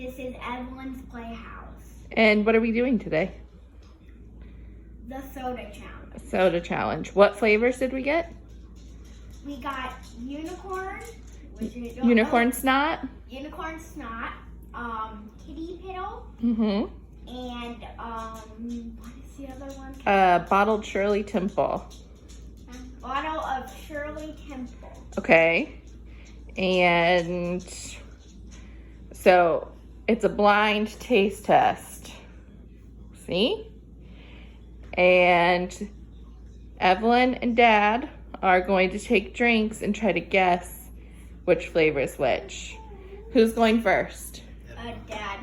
This is Evelyn's Playhouse. And what are we doing today? The soda challenge. Soda challenge. What flavors did we get? We got unicorn, which is Unicorn snot. Unicorn snot, kitty piddle, Mm-hmm. and what is the other one? Bottled Shirley Temple. Bottle of Shirley Temple. Okay. And so it's a blind taste test. See? And Evelyn and Dad are going to take drinks and try to guess which flavor is which. Who's going first? Dad.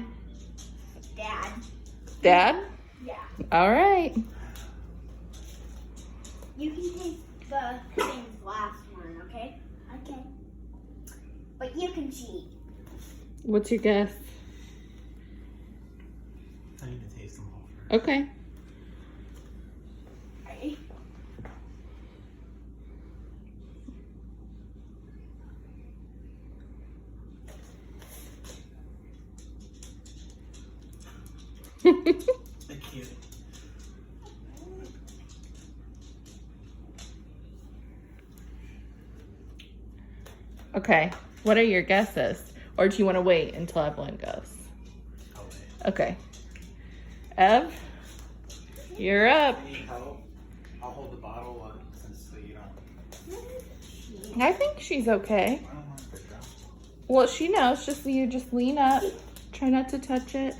Dad. Dad? Yeah. All right. You can taste the thing's last one, okay? Okay. But you can cheat. What's your guess? I need to taste them all first. Okay. Ready? They're cute. Okay. What are your guesses? Or do you want to wait until Evelyn goes? I'll wait. Okay. Ev, you're up. Need help? I'll hold the bottle up since you don't. I think she's okay. I don't want to pick it up. Well, she knows. Just lean up. Try not to touch it.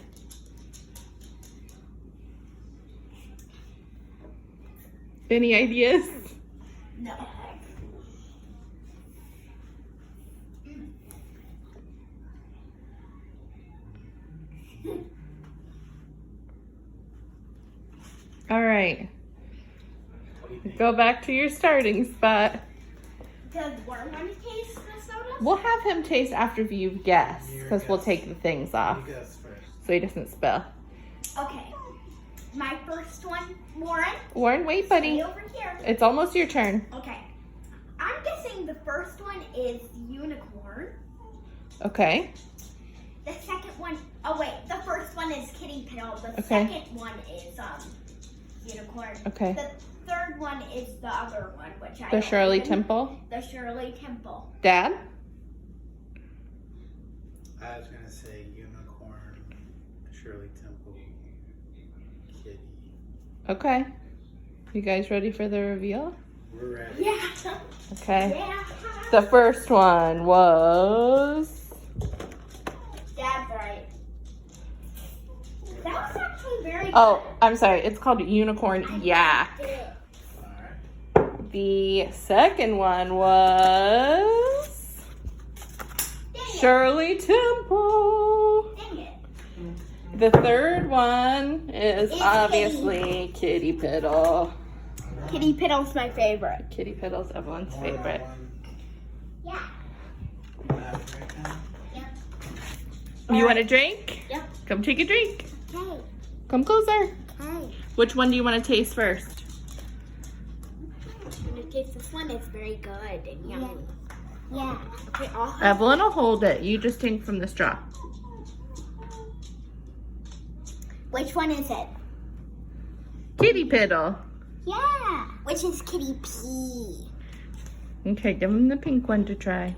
Any ideas? No. All right. What do you think? Go back to your starting spot. Does Worm want to taste the soda? We'll have him taste after you've guessed, Your because we'll guess. take the things off You guess first. so he doesn't spill. Okay. My first one, Warren. Warren, wait, Stay buddy. over here. It's almost your turn. Okay. I'm guessing the first one is unicorn. Okay. The second one, oh wait, the first one is kitty piddle. The Okay. second one is unicorn. Okay. The third one is the other one, which I The don't Shirley even- Temple. The Shirley Temple. Dad? I was gonna say unicorn, Shirley Temple, kitty. Okay. You guys ready for the reveal? We're ready. Yeah. Okay. Yeah. The first one was... Dad's right. That was actually very good. Oh, I'm sorry. It's called Unicorn Yak. All right. The second one was... Dang it. Shirley Temple. Dang it. The third one is It's obviously Kitty Piddle. Kitty piddle's my favorite. Kitty Piddle's Evelyn's One by favorite. one. Yeah. Left, right now. You want a drink? Yeah. Come take a drink. Okay. Come closer. Okay. Which one do you want to taste first? I'm gonna taste this one. It's very good and yummy. Yeah. Okay, I'll have Evelyn will hold it. You just drink from the straw. Which one is it? Kitty Piddle. Yeah. Which is Kitty P. Okay, give him the pink one to try.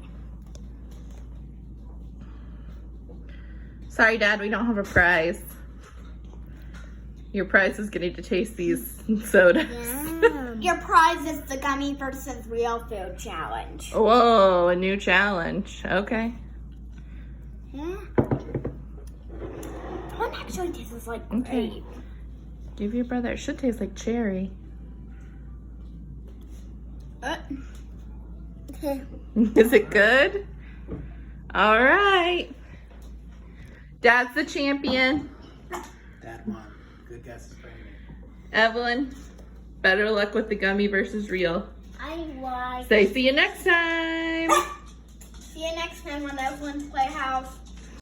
Sorry, Dad, we don't have a prize. Your prize is getting to taste these sodas. Your prize is the gummy versus real food challenge. Whoa, a new challenge. Okay. Yeah. One actually tastes like Okay. grape. Give your brother. It should taste like cherry. Is it good? All right. Dad's the champion. Dad won. Good guesses by me. Evelyn, better luck with the gummy versus real. I like. Say see you next time. See you next time on Evelyn's Playhouse.